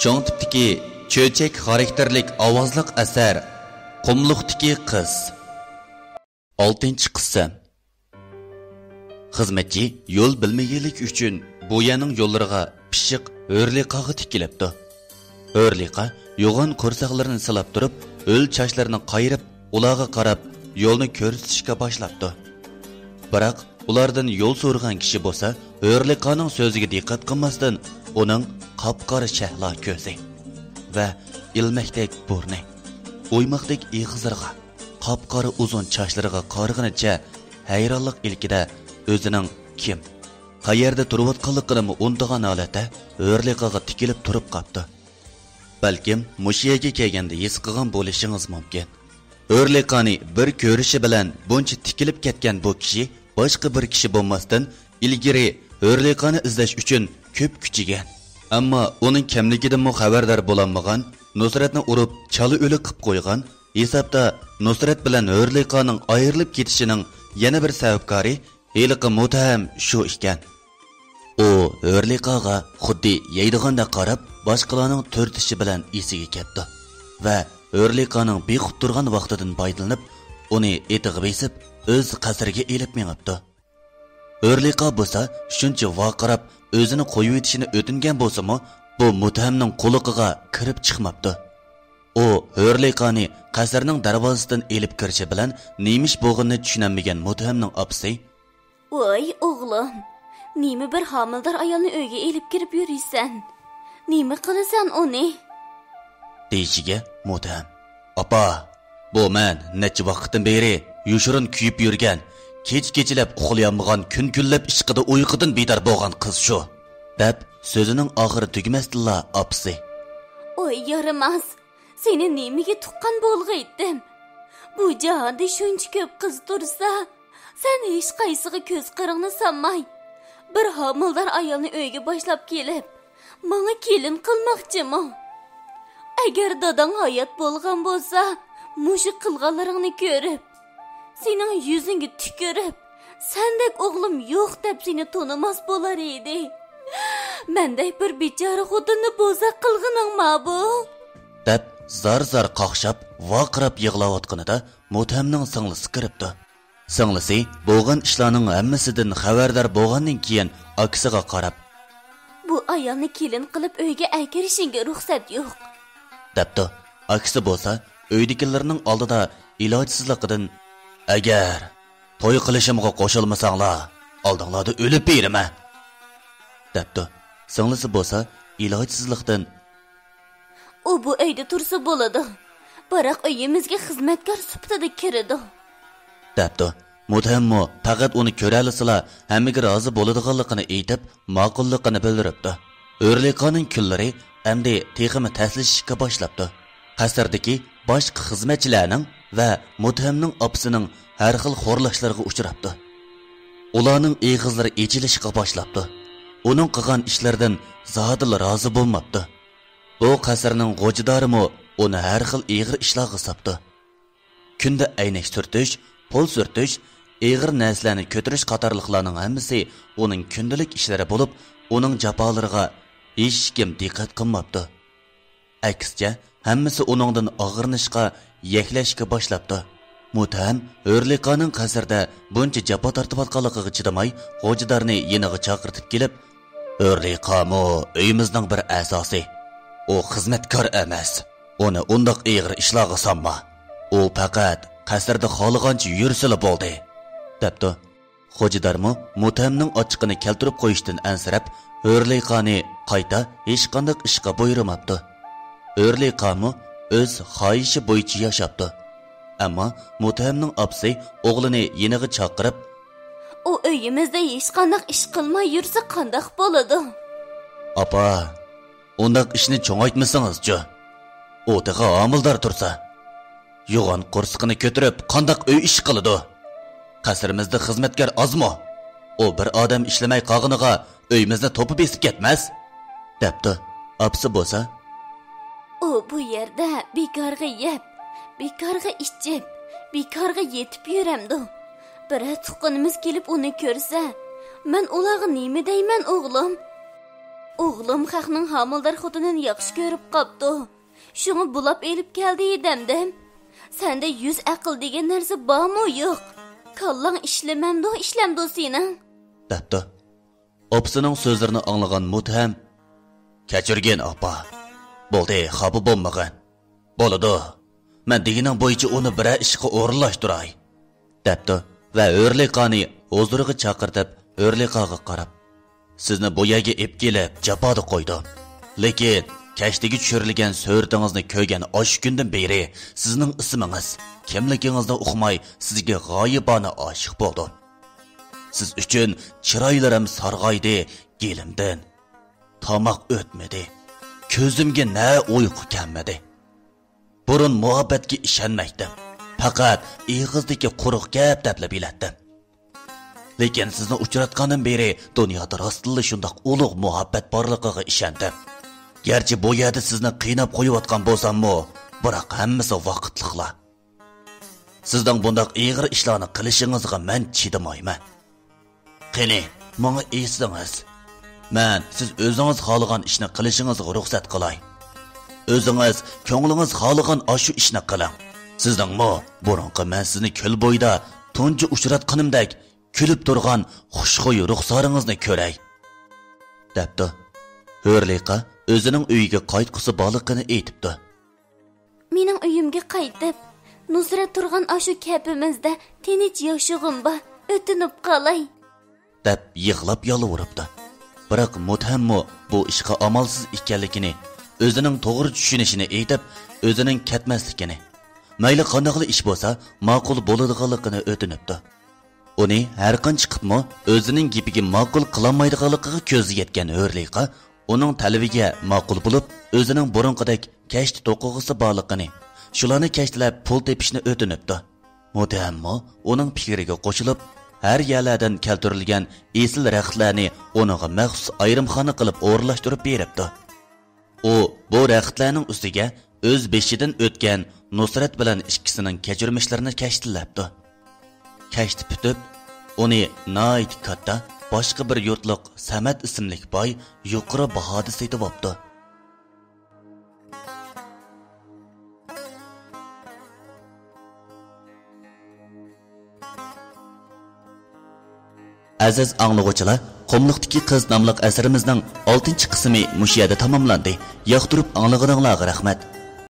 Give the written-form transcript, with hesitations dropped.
Cho'ng tipdagi cho'chak xarakterlik ovozliq asar Qumluqdagi qiz. 6-qissa. Xizmatchi yo'l bilmaganlik uchun bu yerning yo'llariga pishiq o'rliqaga tikilibdi. O'rliqa yo'g'on ko'rsaqlarini silab turib, o'l chachlarini qayirib, ularga qarab yo'lni ko'rsatishga boshlabdi. Biroq ulardan yo'l so'rgan kishi bo'lsa, o'rliqaning so'ziga diqqat qilmasdan uning qop-qora shahlo ko'zi va ilmakdek burni, o'ymoqdek ig'izlarga, qop-qora uzun chachlariga qarag'anicha hayronlik ilkida o'zining kim, qayerda turayotganligini unutgan holatda o'rliqaga tikilib turib qopdi. Balkim mushiyaga kelganda his qilgan bo'lishingiz mumkin. O'rliqani bir ko'rishi bilan buncha tikilib ketgan bu kishi boshqa bir kishi bo'lmasdan ilgari o'rliqani izlash uchun ko'p kuchigan. Ammo uning kimligidan xabardor bo'lolmagan, Nusratni urib, chala o'li qilib qo'ygan, hisobda Nusrat bilan o'rliqaning ayrilib ketishining yana bir sababkori heliqi muttaham shu ekan. U o'rliqaga xuddi yeydiganda qarab, boshqalarning turtishi bilan esiga ketdi va o'rliqaning bequt turgan vaqtidan foydalanib, uni etiga besib, o'z qasriga elib mengibdi. O'rliqa bo'lsa, shuncha vaqirab o'zini qo'yib etishini o'tingan bo'lsa-mu, bu muttahamning quliqiga kirib chiqmabdi. U o'rliqani qasrning darvozasidan elib kirishi bilan nemish bo'g'inni tushunmagan muttahamning opasi: "Voy o'g'lim, nima bir homildor ayolni uyga elib kirib yuriysan? Nima qilasan uni?" deyishiga muttaham: "Opa, bu men necha vaqtdan beri yushurin kuyib yurgan, kech-kechalab uxlayolmagan, kun-kunlab ishqida uyqudan bedor bo'lgan qiz shu", deb so'zining oxiri tugmasdilla opasi: "Oy yaramas, seni nimaga tuqqan bo'lg'aydim? Bu jahonda shuncha ko'p qiz tursa, sen hech qaysiga ko'z qirig'ni solmay, bir homildor ayolni uyga boshlab kelib, menga kelin qilmoqchimi? Agar dadang hayot bo'lgan bo'lsa, mushu qilganlaringni ko'rib, sening yuzingga tükürib, sendek o'g'lim yo'q deb seni tonimas bo'lar edi. Mendek bir bechora xotinni bo'zaq qilg'iningmi bu?" deb zar-zar qaqshab, vaqirab yig'layotganida muttahamning singlisi kiribdi. Singlisi bo'lgan ishlarning hammasidan xabardor bo'lgandan keyin akasiga qarab: "Bu ayolni kelin qilib uyga akirishingga ruxsat yo'q", debdi. Akasi bo'lsa, uydagilarning oldida ilojsizligidan: "Agar to'y qilishimga qo'shilmasanglar, oldinglarda o'lib beraman", debdi. Singlisi bo'lsa, ilojsizlikdan: "U bu uyda tursa bo'ladi, biroq uyimizga xizmatkor sifatida kiradi", debdi. Muttahammo faqat uni ko'ralisizlar hammaga rozi bo'ladiganligini aytib, ma'qulligini bildiribdi. O'rliqaning kunlari endi texmi taslishishga boshlabdi. Qasrdagi boshqa xizmatchilarning va muttahamning opasining har xil xo'rlashlarga uchrabdi. Ularning eg'izlari echilishga boshlabdi. Uning qilgan ishlaridan zodil rozi bo'lmabdi. Bu qasrning g'o'jidorimi uni har xil eg'ir ishlarga sapdi. Kunda aynak surtish, pul surtish, eg'ir narsalarni ko'tarish qatorliqlarning hammasi uning kundalik ishlari bo'lib, uning jafolariga hech kim diqqat qilmabdi. Aksicha, hammasi uningdan og'irnishga, yaklashga boshlabdi. Muttaham o'rliqaning qasrda buncha jafo tortayotganligiga chidamay, g'o'jidorni yeniga chaqirtib kelib: "O'rliqamo uyimizning bir asosi. U xizmatkor emas. Uni undoq eg'ir ishlarga solma. U faqat qasrda xohlagancha yursila bo'ldi", debdi. Xo'jidormi muttahamning ochiqini keltirib qo'yishdan ansirab, o'rliqani qayta hech qanday ishga buyurmabdi. O'rliqami o'z xohishi bo'yicha yashapdi. Ammo muttahamning opasi o'g'lini yeniga chaqirib: "U uyimizda hech qanday ish qilmay yursa qanday bo'ladi?" "Opa, undaq ishni cho'ngaytmasangiz-chi. U tag'a homildor tursa, yo'g'on qo'rsqini ko'tarib qanday uy ish qiladi? Qasrimizda xizmatkor ozmi? U bir odam ishlamay qolganiga uyimizni to'pib besib ketmas", debdi. Opasi bo'lsa: "U bu yerda bekorga yeb, bekorga ichib, bekorga yetib yuramdi. Biroq tuqqanimiz kelib uni ko'rsa, men ularga nima deyman o'g'lim?" Oğlum xalqning homildor xotinini yaxshi ko'rib qopdi. Shuni bulab elib keldi demdim. Sende 100 aql degan narsa bormi yo'q? Kallang ishlamdo sening. Debdi. Opsining so'zlarini anglagan Mutham, "Kechirgin opa. Bo'ldi, xafa bo'lmagin. Bo'ladi. Men deganing bo'yicha uni biror ishga o'rinlashtiray." debdi va O'rliqani huzuriga chaqirib, O'rliqaga qarab, "Sizni bu yerga ep kelib, jafoda qo'ydim. Lekin kashtiga tushirilgan so'rtingizni ko'rgan osh kundan beri sizning ismingiz, kimligingizni uqmay sizga g'oyibona oshiq bo'ldim. Siz uchun chiroylarim sarg'aydi gelimdan. Tomoq o'tmadi. Ko'zimga na uyqu kelmadi. Burun muhabbatga ishonmaydim. Faqat ig'izdagi quruq gap deb bilatdim. Lekin sizni uchratganim beri dunyoda rostli shundoq ulug' muhabbat borligiga ishondim. Gerçi bu yerda sizni qiynab qo'yayotgan bo'lsam-mu, biroq hammasi vaqtliqlar. Sizning bundoq ig'ir ishlarni qilishingizga men chidamayman. Qani, menga esdingiz. Men siz o'zingiz xohlagan ishni qilishingizga ruxsat qilay. O'zingiz ko'nglingiz xohlagan shu ishni qiling. Sizningmi burunqi men sizni ko'l bo'yida tunji uchratganimdek kulib turgan xushxo'y ruxsoringizni ko'ray. debdi. O'rliqa o'zining uyiga qaytqusi borligini aytibdi. Mening uyimga qaytib, Nusrat turgan shu kapimizda tinch yashag'im bor, o'tinib qolay, deb yig'lab yolvoribdi. Biroq Muthammo bu ishga amalsiz ekanligini, o'zining to'g'ri tushunishini aytib, o'zining ketmasligini, mayli qanday ish bo'lsa, ma'qul bo'ladiganligini o'tinibdi. Uni har qancha chiqibmi o'zining gapiga ma'qul qilolmaydiganligiga ko'zi yetgan O'rliqa uning talabiga ma'qul bo'lib, o'zining burunqidek kashti to'qig'isi borligini, shularni kashtlab pul tepishni o'tinibdi. Muthammo uning fikriga qo'shilib, har yerlardan keltirilgan esil raxtlarni uninga maxsus ayrimxona qilib o'rlashtirib beribdi. U bu raxtlarning ustiga o'z beshidan o'tgan Nusrat bilan ikkisining kechirmishlarini kashtillabdi. Kashti bitib, uni nayt katta boshqa bir yurtliq Samat ismli boy yuqori bahoda setib olibdi. Aziz anglag'uvchilar, Qumliqdagi qiz nomli asarimizning 6-qismi mush yerda tamomlandi. Yoqtirib anglaganinglarga rahmat.